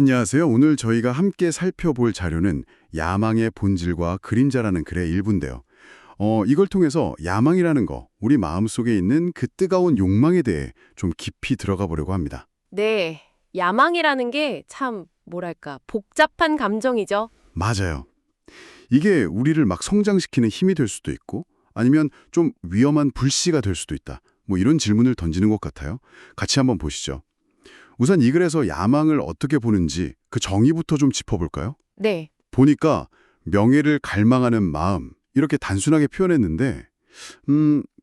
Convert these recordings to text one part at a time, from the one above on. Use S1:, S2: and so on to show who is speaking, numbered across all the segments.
S1: 안녕하세요. 오늘 저희가 함께 살펴볼 자료는 야망의 본질과 그림자라는 글의 일부인데요. 이걸 통해서 야망이라는 거, 우리 마음속에 있는 그 뜨거운 욕망에 대해 좀 깊이 들어가 보려고 합니다.
S2: 네, 야망이라는 게 참, 뭐랄까, 복잡한 감정이죠.
S1: 맞아요. 이게 우리를 막 성장시키는 힘이 될 수도 있고 아니면 좀 위험한 불씨가 될 수도 있다. 뭐 이런 질문을 던지는 것 같아요. 같이 한번 보시죠. 우선 이 글에서 야망을 어떻게 보는지 그 정의부터 좀 짚어볼까요?
S2: 네,
S1: 보니까 명예를 갈망하는 마음 이렇게 단순하게 표현했는데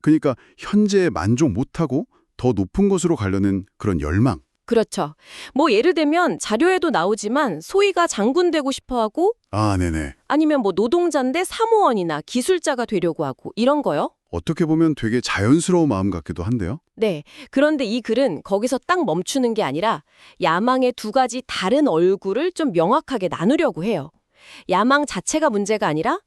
S1: 그러니까 현재에 만족 못하고 더 높은 곳으로 가려는 그런 열망.
S2: 그렇죠. 뭐 예를 들면 자료에도 나오지만 소위가 장군 되고 싶어 하고
S1: 아, 네네.
S2: 아니면 뭐 노동자인데 사무원이나 기술자가 되려고 하고 이런 거요.
S1: 어떻게 보면 되게 자연스러운 마음 같기도 한데요.
S2: 네, 그런데 이 글은 거기서 딱 멈추는 게 아니라 야망의 두 가지 다른 얼굴을 좀 명확하게 나누려고 해요. 야망 자체가 문제가 아니라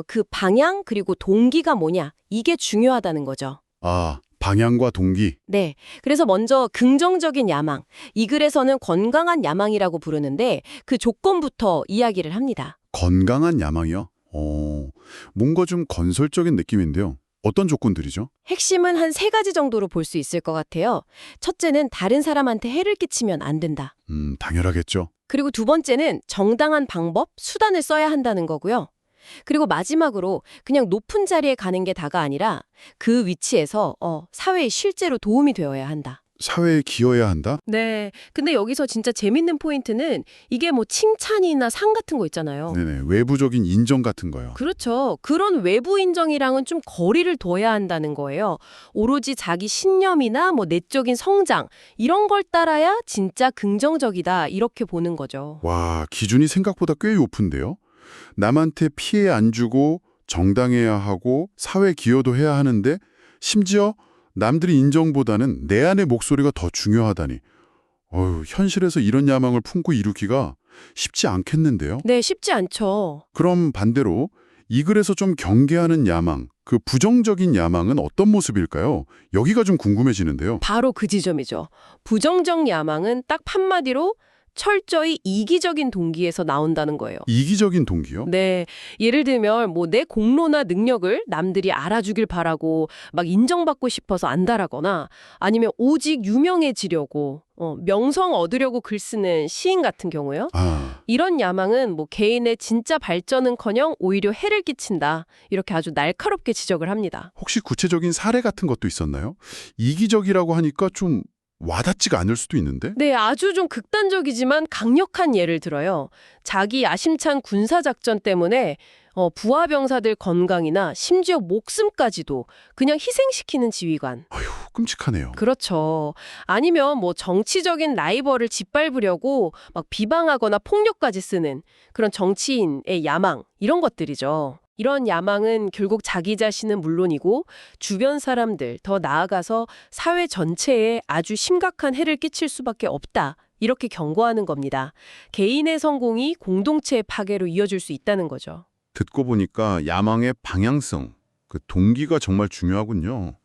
S2: 그 방향 그리고 동기가 뭐냐 이게 중요하다는 거죠.
S1: 아, 방향과 동기.
S2: 네. 그래서 먼저 긍정적인 야망. 이 글에서는 건강한 야망이라고 부르는데 그 조건부터 이야기를 합니다.
S1: 건강한 야망이요? 뭔가 좀 건설적인 느낌인데요. 어떤 조건들이죠?
S2: 핵심은 한 세 가지 정도로 볼 수 있을 것 같아요. 첫째는 다른 사람한테 해를 끼치면 안 된다.
S1: 당연하겠죠.
S2: 그리고 두 번째는 정당한 방법, 수단을 써야 한다는 거고요. 그리고 마지막으로 그냥 높은 자리에 가는 게 다가 아니라 그 위치에서 사회에 실제로 도움이 되어야 한다.
S1: 사회에 기여해야 한다?
S2: 네. 근데 여기서 진짜 재밌는 포인트는 이게 뭐 칭찬이나 상 같은 거 있잖아요.
S1: 네네. 외부적인 인정 같은 거요.
S2: 그렇죠. 그런 외부 인정이랑은 좀 거리를 둬야 한다는 거예요. 오로지 자기 신념이나 뭐 내적인 성장 이런 걸 따라야 진짜 긍정적이다 이렇게 보는 거죠.
S1: 와, 기준이 생각보다 꽤 높은데요? 남한테 피해 안 주고 정당해야 하고 사회 기여도 해야 하는데 심지어 남들이 인정보다는 내 안의 목소리가 더 중요하다니. 현실에서 이런 야망을 품고 이루기가 쉽지 않겠는데요?
S2: 네, 쉽지 않죠.
S1: 그럼 반대로 이 글에서 좀 경계하는 야망, 그 부정적인 야망은 어떤 모습일까요? 여기가 좀 궁금해지는데요.
S2: 바로 그 지점이죠. 부정적 야망은 딱 한마디로 철저히 이기적인 동기에서 나온다는 거예요.
S1: 이기적인 동기요?
S2: 네. 예를 들면 뭐 내 공로나 능력을 남들이 알아주길 바라고 막 인정받고 싶어서 안달하거나 아니면 오직 유명해지려고 명성 얻으려고 글 쓰는 시인 같은 경우요.
S1: 아,
S2: 이런 야망은 뭐 개인의 진짜 발전은커녕 오히려 해를 끼친다. 이렇게 아주 날카롭게 지적을 합니다.
S1: 혹시 구체적인 사례 같은 것도 있었나요? 이기적이라고 하니까 좀 와닿지가 않을 수도 있는데?
S2: 네, 아주 좀 극단적이지만 강력한 예를 들어요. 자기 야심찬 군사작전 때문에 부하 병사들 건강이나 심지어 목숨까지도 그냥 희생시키는 지휘관.
S1: 끔찍하네요.
S2: 그렇죠. 아니면 뭐 정치적인 라이벌을 짓밟으려고 막 비방하거나 폭력까지 쓰는 그런 정치인의 야망, 이런 것들이죠. 이런 야망은 결국 자기 자신은 물론이고 주변 사람들, 더 나아가서 사회 전체에 아주 심각한 해를 끼칠 수밖에 없다. 이렇게 경고하는 겁니다. 개인의 성공이 공동체의 파괴로 이어질 수 있다는 거죠.
S1: 듣고 보니까 야망의 방향성, 그 동기가 정말 중요하군요.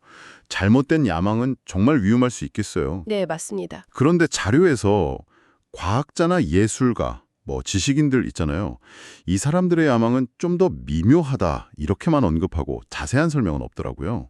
S1: 잘못된 야망은 정말 위험할 수 있겠어요.
S2: 네, 맞습니다.
S1: 그런데 자료에서 과학자나 예술가, 뭐 지식인들 있잖아요. 이 사람들의 야망은 좀 더 미묘하다 이렇게만 언급하고 자세한 설명은 없더라고요.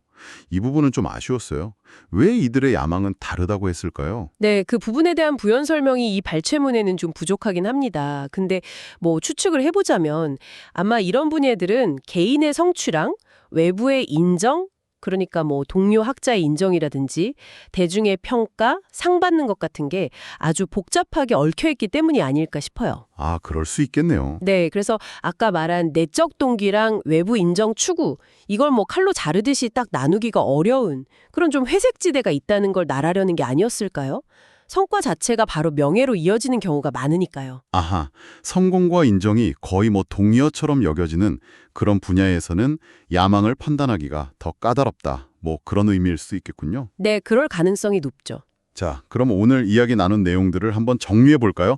S1: 이 부분은 좀 아쉬웠어요. 왜 이들의 야망은 다르다고 했을까요?
S2: 네, 그 부분에 대한 부연 설명이 이 발췌문에는 좀 부족하긴 합니다. 근데 뭐 추측을 해보자면 아마 이런 분야들은 개인의 성취랑 외부의 인정, 그러니까 뭐 동료 학자의 인정이라든지 대중의 평가, 상 받는 것 같은 게 아주 복잡하게 얽혀있기 때문이 아닐까 싶어요.
S1: 아, 그럴 수 있겠네요.
S2: 네, 그래서 아까 말한 내적 동기랑 외부 인정 추구, 이걸 뭐 칼로 자르듯이 딱 나누기가 어려운 그런 좀 회색지대가 있다는 걸 말하려는 게 아니었을까요? 성과 자체가 바로 명예로 이어지는 경우가 많으니까요.
S1: 아하, 성공과 인정이 거의 뭐 동의어처럼 여겨지는 그런 분야에서는 야망을 판단하기가 더 까다롭다. 뭐 그런 의미일 수 있겠군요.
S2: 네, 그럴 가능성이 높죠.
S1: 자, 그럼 오늘 이야기 나눈 내용들을 한번 정리해 볼까요?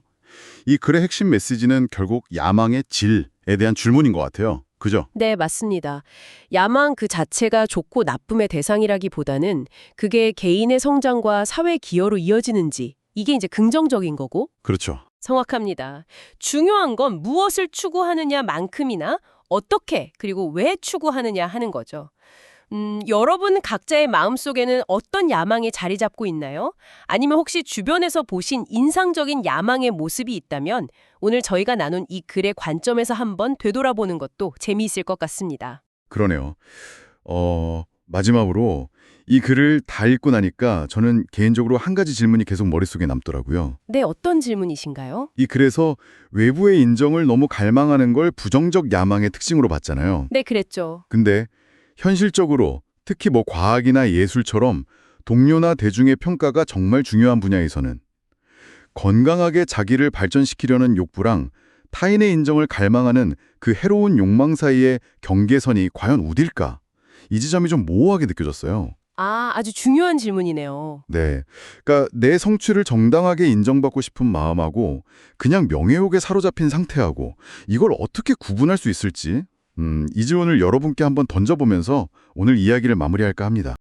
S1: 이 글의 핵심 메시지는 결국 야망의 질에 대한 질문인 것 같아요. 그죠?
S2: 네, 맞습니다. 야망 그 자체가 좋고 나쁨의 대상이라기보다는 그게 개인의 성장과 사회 기여로 이어지는지 이게 이제 긍정적인 거고
S1: 그렇죠.
S2: 정확합니다. 중요한 건 무엇을 추구하느냐만큼이나 어떻게 그리고 왜 추구하느냐 하는 거죠. 여러분 각자의 마음속에는 어떤 야망이 자리 잡고 있나요? 아니면 혹시 주변에서 보신 인상적인 야망의 모습이 있다면 오늘 저희가 나눈 이 글의 관점에서 한번 되돌아보는 것도 재미있을 것 같습니다.
S3: 그러네요. 마지막으로 이 글을 다 읽고 나니까 저는 개인적으로 한 가지 질문이 계속 머릿속에 남더라고요.
S2: 네, 어떤 질문이신가요?
S3: 이 글에서 외부의 인정을 너무 갈망하는 걸 부정적 야망의 특징으로 봤잖아요.
S2: 네, 그랬죠.
S3: 근데 현실적으로 특히 뭐 과학이나 예술처럼 동료나 대중의 평가가 정말 중요한 분야에서는 건강하게 자기를 발전시키려는 욕구랑 타인의 인정을 갈망하는 그 해로운 욕망 사이의 경계선이 과연 어딜까? 이 지점이 좀 모호하게 느껴졌어요.
S2: 아주 중요한 질문이네요.
S3: 네. 그러니까 내 성취를 정당하게 인정받고 싶은 마음하고 그냥 명예욕에 사로잡힌 상태하고 이걸 어떻게 구분할 수 있을지 이 질문을 여러분께 한번 던져보면서 오늘 이야기를 마무리할까 합니다.